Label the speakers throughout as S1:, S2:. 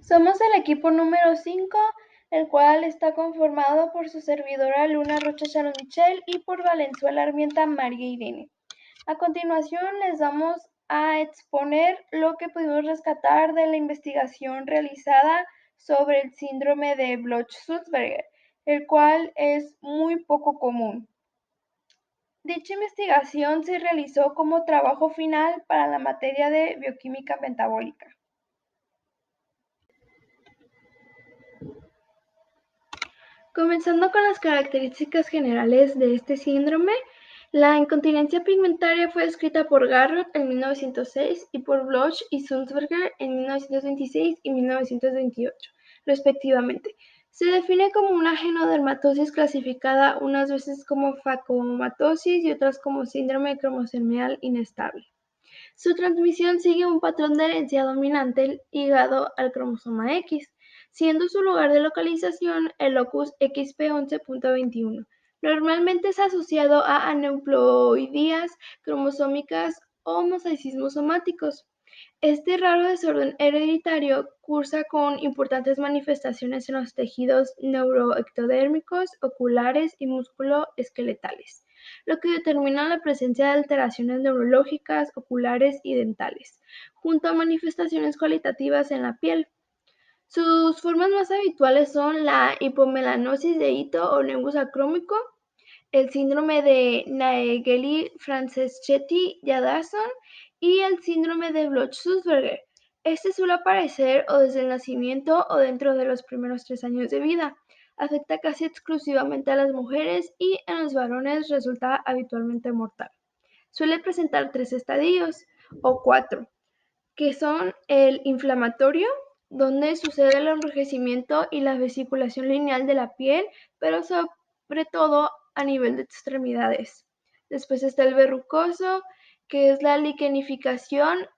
S1: Somos el equipo número 5, el cual está conformado por su servidora Luna Rocha Sharon Michelle y por Valenzuela Armienta María Irene. A continuación les vamos a exponer lo que pudimos rescatar de la investigación realizada sobre el síndrome de Bloch-Sulzberger, el cual es muy poco común. Dicha investigación se realizó como trabajo final para la materia de bioquímica metabólica. Comenzando con las características generales de este síndrome, la incontinencia pigmentaria fue descrita por Garrod en 1906 y por Bloch y Sulzberger en 1926 y 1928, respectivamente. Se define como una genodermatosis clasificada unas veces como facomatosis y otras como síndrome cromosomal inestable. Su transmisión sigue un patrón de herencia dominante ligado al cromosoma X, siendo su lugar de localización el locus XP11.21. Normalmente es asociado a aneuploidías cromosómicas o mosaicismos somáticos. Este raro desorden hereditario cursa con importantes manifestaciones en los tejidos neuroectodérmicos, oculares y musculoesqueletales, lo que determina la presencia de alteraciones neurológicas, oculares y dentales, junto a manifestaciones cualitativas en la piel. Sus formas más habituales son la hipomelanosis de Ito o nebus acrómico, el síndrome de Naegeli-Franceschetti-Jadassohn y el síndrome de Bloch-Sulzberger. Este suele aparecer o desde el nacimiento o dentro de los primeros 3 años de vida. Afecta casi exclusivamente a las mujeres y en los varones resulta habitualmente mortal. Suele presentar 3 estadios o 4, que son el inflamatorio, donde sucede el enrojecimiento y la vesiculación lineal de la piel, pero sobre todo a nivel de extremidades. Después está el verrucoso, que es la liquenificación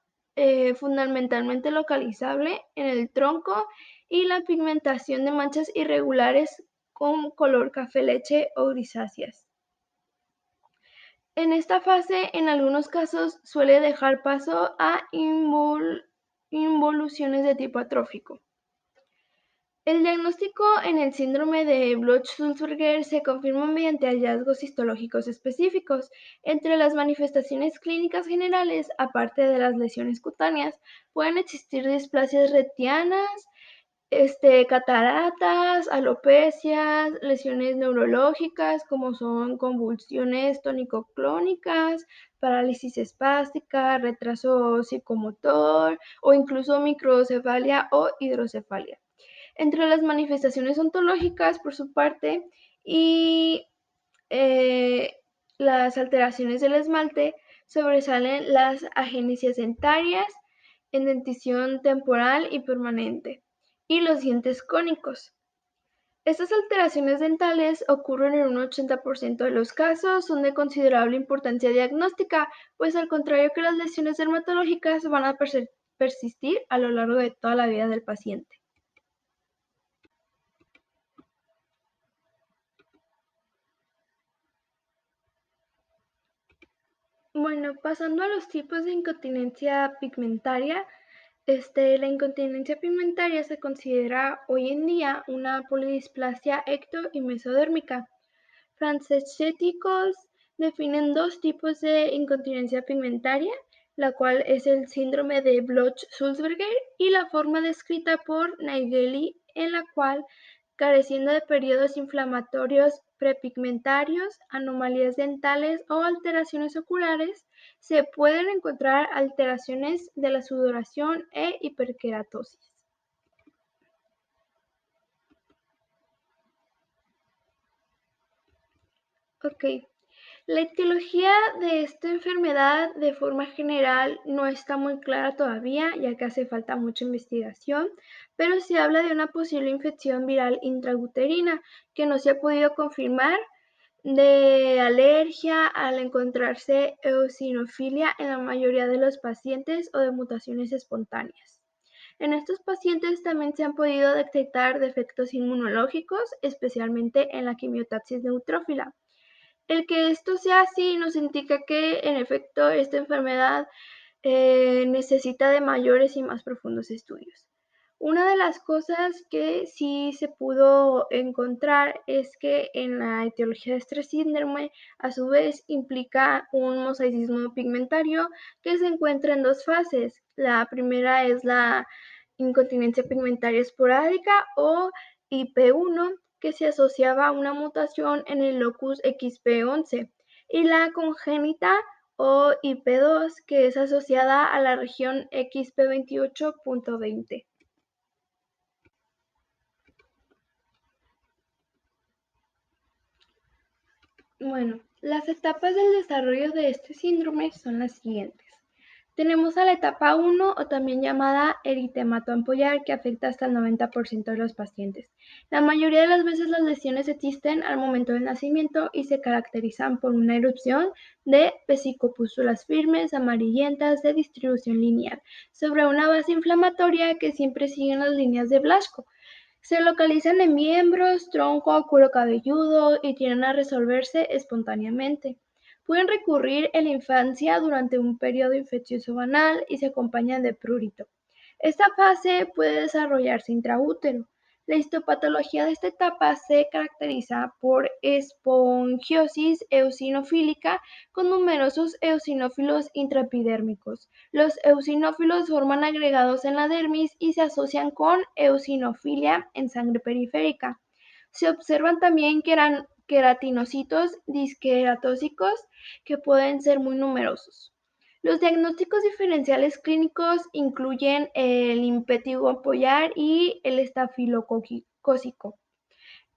S1: fundamentalmente localizable en el tronco y la pigmentación de manchas irregulares con color café leche o grisáceas. En esta fase, en algunos casos, suele dejar paso a involuciones de tipo atrófico. El diagnóstico en el síndrome de Bloch-Sulzberger se confirma mediante hallazgos histológicos específicos. Entre las manifestaciones clínicas generales, aparte de las lesiones cutáneas, pueden existir displasias retianas, cataratas, alopecias, lesiones neurológicas como son convulsiones tónico-clónicas, parálisis espástica, retraso psicomotor o incluso microcefalia o hidrocefalia. Entre las manifestaciones ontológicas, por su parte, y eh, las alteraciones del esmalte, sobresalen las agenesias dentarias en dentición temporal y permanente y los dientes cónicos. Estas alteraciones dentales ocurren en un 80% de los casos, son de considerable importancia diagnóstica, pues al contrario que las lesiones dermatológicas van a persistir a lo largo de toda la vida del paciente. Bueno, pasando a los tipos de incontinencia pigmentaria, la incontinencia pigmentaria se considera hoy en día una polidisplasia ecto y mesodérmica. Francescéticos definen dos tipos de incontinencia pigmentaria, la cual es el síndrome de Bloch-Sulzberger y la forma descrita por Naegeli, en la cual, careciendo de periodos inflamatorios prepigmentarios, anomalías dentales o alteraciones oculares, se pueden encontrar alteraciones de la sudoración e hiperkeratosis. Ok, la etiología de esta enfermedad de forma general no está muy clara todavía, ya que hace falta mucha investigación, pero se habla de una posible infección viral intrauterina que no se ha podido confirmar, de alergia al encontrarse eosinofilia en la mayoría de los pacientes o de mutaciones espontáneas. En estos pacientes también se han podido detectar defectos inmunológicos, especialmente en la quimiotaxis neutrófila. El que esto sea así nos indica que, en efecto, esta enfermedad necesita de mayores y más profundos estudios. Una de las cosas que sí se pudo encontrar es que en la etiología de este síndrome, a su vez, implica un mosaicismo pigmentario que se encuentra en dos fases. La primera es la incontinencia pigmentaria esporádica o IP1, que se asociaba a una mutación en el locus XP11, y la congénita o IP2, que es asociada a la región XP28.20. Bueno, las etapas del desarrollo de este síndrome son las siguientes. Tenemos a la etapa 1 o también llamada eritemato ampollar, que afecta hasta el 90% de los pacientes. La mayoría de las veces las lesiones existen al momento del nacimiento y se caracterizan por una erupción de vesicopústulas firmes, amarillentas, de distribución lineal, sobre una base inflamatoria que siempre siguen las líneas de Blaschko. Se localizan en miembros, tronco, cuero cabelludo y tienden a resolverse espontáneamente. Pueden recurrir en la infancia durante un periodo infeccioso banal y se acompañan de prurito. Esta fase puede desarrollarse intraútero. La histopatología de esta etapa se caracteriza por esponjiosis eosinofílica con numerosos eosinófilos intraepidérmicos. Los eosinófilos forman agregados en la dermis y se asocian con eosinofilia en sangre periférica. Se observan también queratinocitos disqueratóxicos que pueden ser muy numerosos. Los diagnósticos diferenciales clínicos incluyen el impetigo apoyar y el estafilocócico,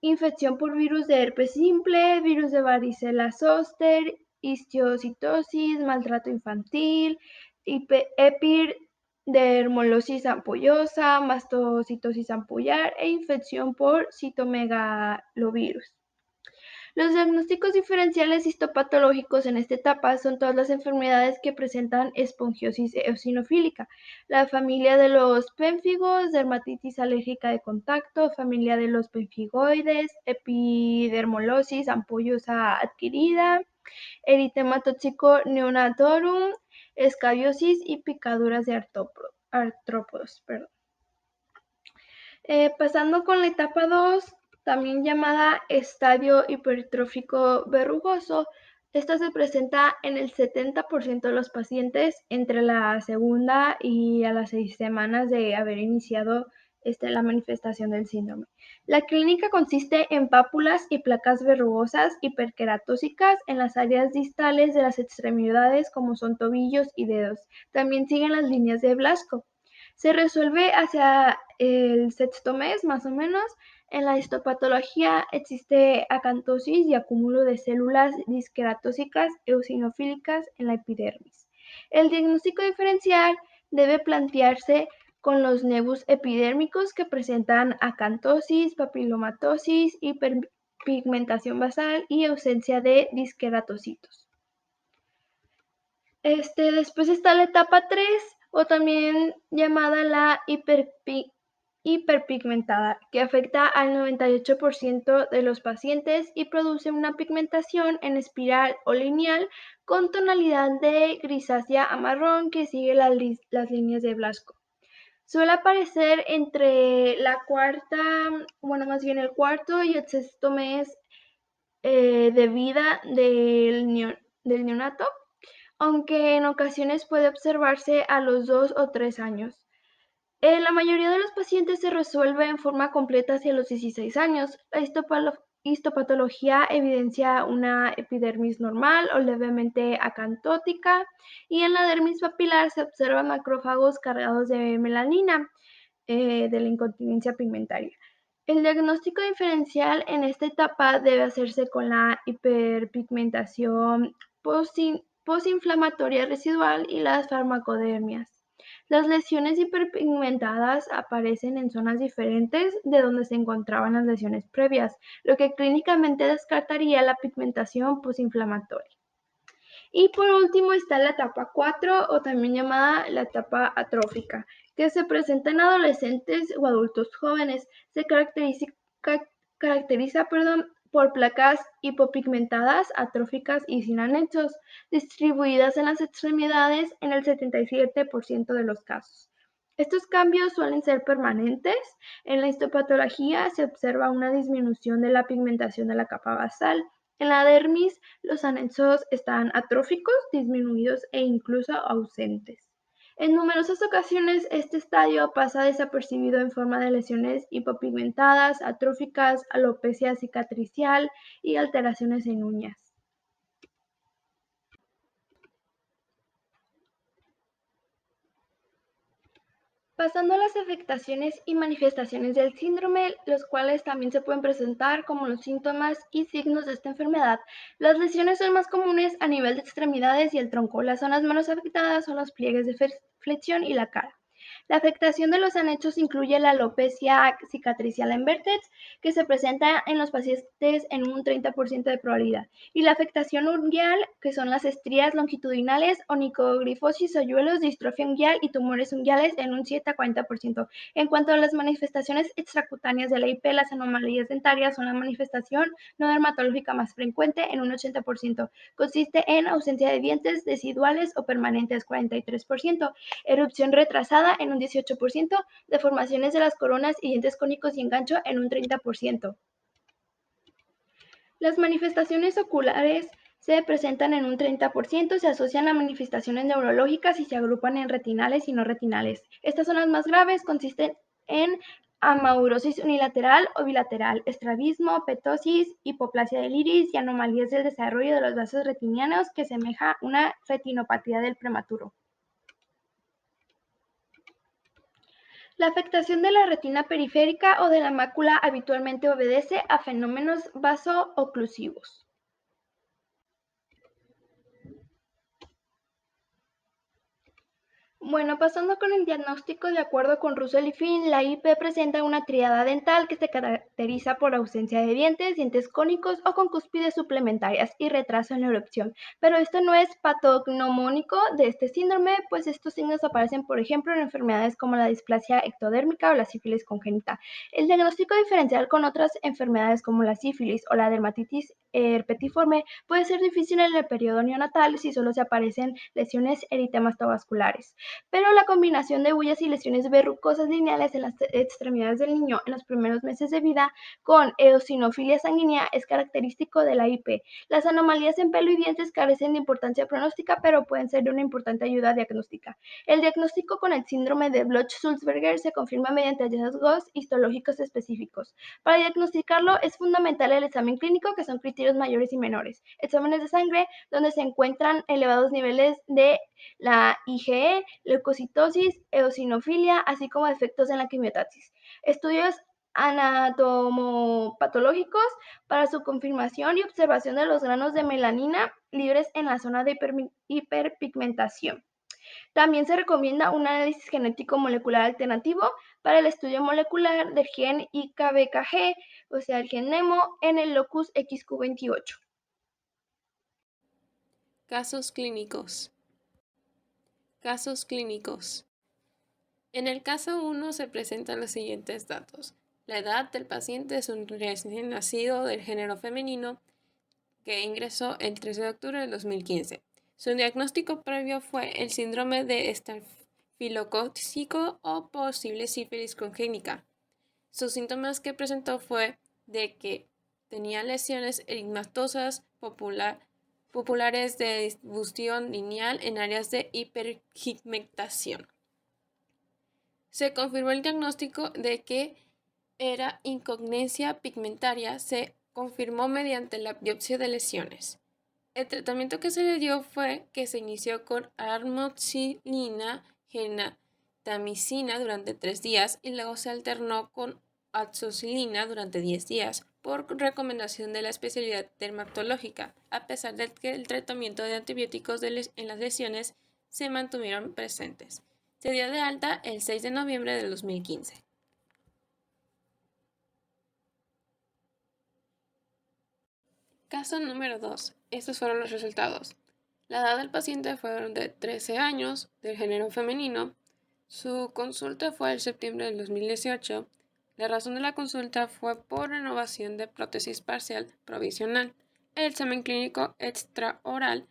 S1: infección por virus de herpes simple, virus de varicela zoster, histiocytosis, maltrato infantil, epidermolosis ampollosa, mastocitosis ampollar e infección por citomegalovirus. Los diagnósticos diferenciales histopatológicos en esta etapa son todas las enfermedades que presentan esponjiosis eosinofílica, la familia de los pénfigos, dermatitis alérgica de contacto, familia de los pemfigoides, epidermolosis ampollosa adquirida, eritema tóxico neonatorum, escabiosis y picaduras de artrópodos. Pasando con la etapa 2, también llamada estadio hipertrófico verrugoso, esta se presenta en el 70% de los pacientes entre la segunda y a las 6 semanas de haber iniciado la manifestación del síndrome. La clínica consiste en pápulas y placas verrugosas hiperqueratóxicas en las áreas distales de las extremidades como son tobillos y dedos. También siguen las líneas de Blaschko. Se resuelve hacia el sexto mes, más o menos. En la histopatología existe acantosis y acúmulo de células disqueratóxicas eosinofílicas en la epidermis. El diagnóstico diferencial debe plantearse con los nevus epidérmicos que presentan acantosis, papilomatosis, hiperpigmentación basal y ausencia de disqueratocitos. Después está la etapa 3, o también llamada la hiperpigmentada, que afecta al 98% de los pacientes y produce una pigmentación en espiral o lineal con tonalidad de grisácea a marrón que sigue las líneas de Blaschko. Suele aparecer entre el cuarto y el sexto mes de vida del neonato, aunque en ocasiones puede observarse a los 2 o 3 años. La mayoría de los pacientes se resuelve en forma completa hacia los 16 años. La histopatología evidencia una epidermis normal o levemente acantótica y en la dermis papilar se observan macrófagos cargados de melanina de la incontinencia pigmentaria. El diagnóstico diferencial en esta etapa debe hacerse con la hiperpigmentación postinflamatoria residual y las farmacodermias. Las lesiones hiperpigmentadas aparecen en zonas diferentes de donde se encontraban las lesiones previas, lo que clínicamente descartaría la pigmentación postinflamatoria. Y por último está la etapa 4 o también llamada la etapa atrófica, que se presenta en adolescentes o adultos jóvenes. Se caracteriza por placas hipopigmentadas, atróficas y sin anexos, distribuidas en las extremidades en el 77% de los casos. Estos cambios suelen ser permanentes. En la histopatología se observa una disminución de la pigmentación de la capa basal. En la dermis, los anexos están atróficos, disminuidos e incluso ausentes. En numerosas ocasiones, este estadio pasa desapercibido en forma de lesiones hipopigmentadas, atróficas, alopecia cicatricial y alteraciones en uñas. Pasando a las afectaciones y manifestaciones del síndrome, los cuales también se pueden presentar como los síntomas y signos de esta enfermedad. Las lesiones son más comunes a nivel de extremidades y el tronco. Las zonas menos afectadas son los pliegues de flexión y la cara. La afectación de los anexos incluye la alopecia cicatricial en vértex, que se presenta en los pacientes en un 30% de probabilidad, y la afectación unguial, que son las estrías longitudinales, onicogrifosis, hoyuelos, distrofia unguial y tumores unguiales en un 7 a 40%. En cuanto a las manifestaciones extracutáneas de la IP, las anomalías dentarias son la manifestación no dermatológica más frecuente en un 80%. Consiste en ausencia de dientes residuales o permanentes 43%, erupción retrasada en un 18%, deformaciones de las coronas y dientes cónicos y engancho en un 30%. Las manifestaciones oculares se presentan en un 30%, se asocian a manifestaciones neurológicas y se agrupan en retinales y no retinales. Estas son las más graves, consisten en amaurosis unilateral o bilateral, estrabismo, ptosis, hipoplasia del iris y anomalías del desarrollo de los vasos retinianos que semeja una retinopatía del prematuro. La afectación de la retina periférica o de la mácula habitualmente obedece a fenómenos vaso-oclusivos. Bueno, pasando con el diagnóstico, de acuerdo con Russell y Finn, la IP presenta una tríada dental que se caracteriza por ausencia de dientes, dientes cónicos o con cúspides suplementarias y retraso en la erupción. Pero esto no es patognomónico de este síndrome, pues estos signos aparecen, por ejemplo, en enfermedades como la displasia ectodérmica o la sífilis congénita. El diagnóstico diferencial con otras enfermedades como la sífilis o la dermatitis herpetiforme puede ser difícil en el periodo neonatal si solo se aparecen lesiones eritematovasculares. Pero la combinación de bullas y lesiones verrucosas lineales en las extremidades del niño en los primeros meses de vida con eosinofilia sanguínea es característico de la IP. Las anomalías en pelo y dientes carecen de importancia pronóstica, pero pueden ser de una importante ayuda diagnóstica. El diagnóstico con el síndrome de Bloch-Sulzberger se confirma mediante hallazgos histológicos específicos. Para diagnosticarlo es fundamental el examen clínico, que son criterios mayores y menores. Exámenes de sangre donde se encuentran elevados niveles de la IgE, leucocitosis, eosinofilia, así como efectos en la quimiotaxis. Estudios anatomopatológicos para su confirmación y observación de los granos de melanina libres en la zona de hiperpigmentación. También se recomienda un análisis genético molecular alternativo para el estudio molecular del gen IKBKG, o sea, el gen NEMO, en el locus XQ28.
S2: Casos clínicos. Casos clínicos. En el caso 1 se presentan los siguientes datos. La edad del paciente es un recién nacido del género femenino que ingresó el 13 de octubre del 2015. Su diagnóstico previo fue el síndrome de estafilocócico o posible sífilis congénita. Sus síntomas que presentó fue de que tenía lesiones eritematosas populares de distribución lineal en áreas de hiperpigmentación. Se confirmó el diagnóstico de que era incognencia pigmentaria, se confirmó mediante la biopsia de lesiones. El tratamiento que se le dio fue que se inició con amoxicilina, gentamicina durante 3 días y luego se alternó con azoxicilina durante 10 días por recomendación de la especialidad dermatológica, a pesar de que el tratamiento de antibióticos en las lesiones se mantuvieron presentes. Se dio de alta el 6 de noviembre del 2015. Caso número 2. Estos fueron los resultados. La edad del paciente fueron de 13 años, del género femenino. Su consulta fue en septiembre del 2018. La razón de la consulta fue por renovación de prótesis parcial provisional. El examen clínico extraoral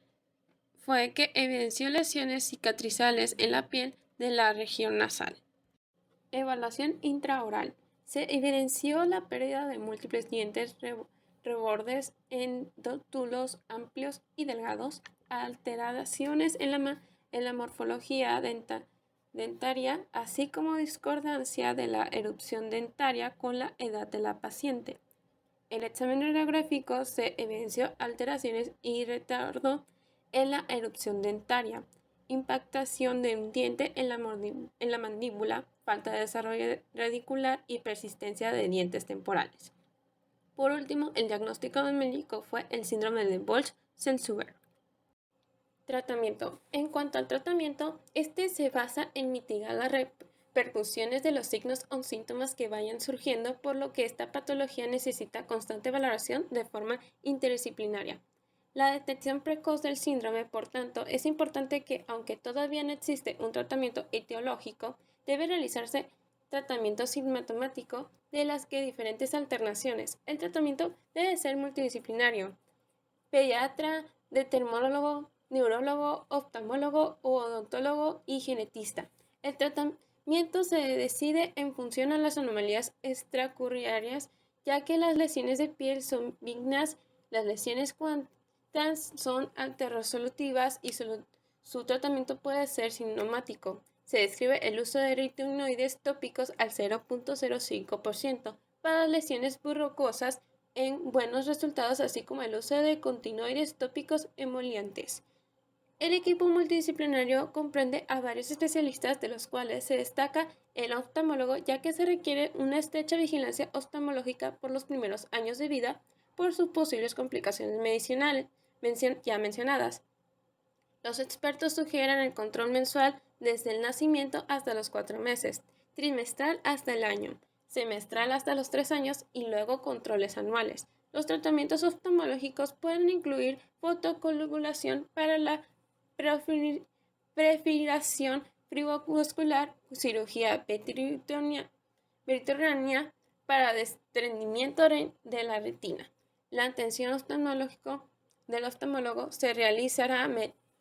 S2: fue que evidenció lesiones cicatrizales en la piel de la región nasal. Evaluación intraoral. Se evidenció la pérdida de múltiples dientes rebordes en túbulos amplios y delgados, alteraciones en la morfología dentaria, así como discordancia de la erupción dentaria con la edad de la paciente. El examen radiográfico se evidenció alteraciones y retardo en la erupción dentaria, impactación de un diente en la mandíbula, falta de desarrollo radicular y persistencia de dientes temporales. Por último, el diagnóstico del médico fue el síndrome de Boltz-Sensuber. Tratamiento. En cuanto al tratamiento, este se basa en mitigar las repercusiones de los signos o síntomas que vayan surgiendo, por lo que esta patología necesita constante valoración de forma interdisciplinaria. La detección precoz del síndrome, por tanto, es importante que, aunque todavía no existe un tratamiento etiológico, debe realizarse tratamiento sintomático de las que diferentes alternaciones. El tratamiento debe ser multidisciplinario. Pediatra, dermatólogo, neurólogo, oftalmólogo, odontólogo y genetista. El tratamiento se decide en función a las anomalías extracurriculares, ya que las lesiones de piel son benignas, las lesiones cuantas son alterosolutivas y su tratamiento puede ser sintomático. Se describe el uso de retinoides tópicos al 0.05% para lesiones burroscosas en buenos resultados, así como el uso de continuoides tópicos emolientes. El equipo multidisciplinario comprende a varios especialistas, de los cuales se destaca el oftalmólogo, ya que se requiere una estrecha vigilancia oftalmológica por los primeros años de vida por sus posibles complicaciones medicinales ya mencionadas. Los expertos sugieren el control mensual desde el nacimiento hasta los 4 meses, trimestral hasta el año, semestral hasta los 3 años y luego controles anuales. Los tratamientos oftalmológicos pueden incluir fotocoagulación para la prefiltración fibrovascular, cirugía peritonea para desprendimiento de la retina. La atención del oftalmólogo se realizará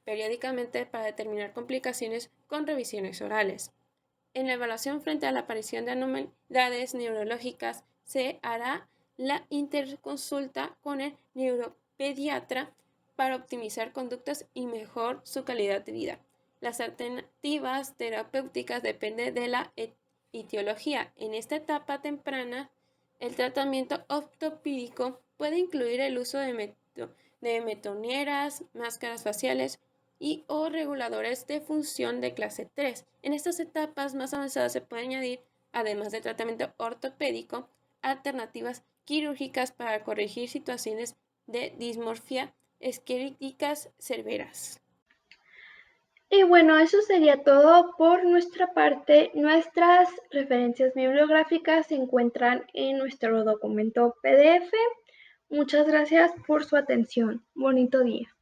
S2: periódicamente para determinar complicaciones con revisiones orales. En la evaluación frente a la aparición de anomalías neurológicas se hará la interconsulta con el neuropediatra para optimizar conductas y mejorar su calidad de vida. Las alternativas terapéuticas dependen de la etiología. En esta etapa temprana, el tratamiento ortopédico puede incluir el uso de metonieras, máscaras faciales y o reguladores de función de clase 3. En estas etapas más avanzadas se puede añadir, además del tratamiento ortopédico, alternativas quirúrgicas para corregir situaciones de dismorfia esqueléticas severas.
S1: Y bueno, eso sería todo por nuestra parte. Nuestras referencias bibliográficas se encuentran en nuestro documento PDF. Muchas gracias por su atención. Bonito día.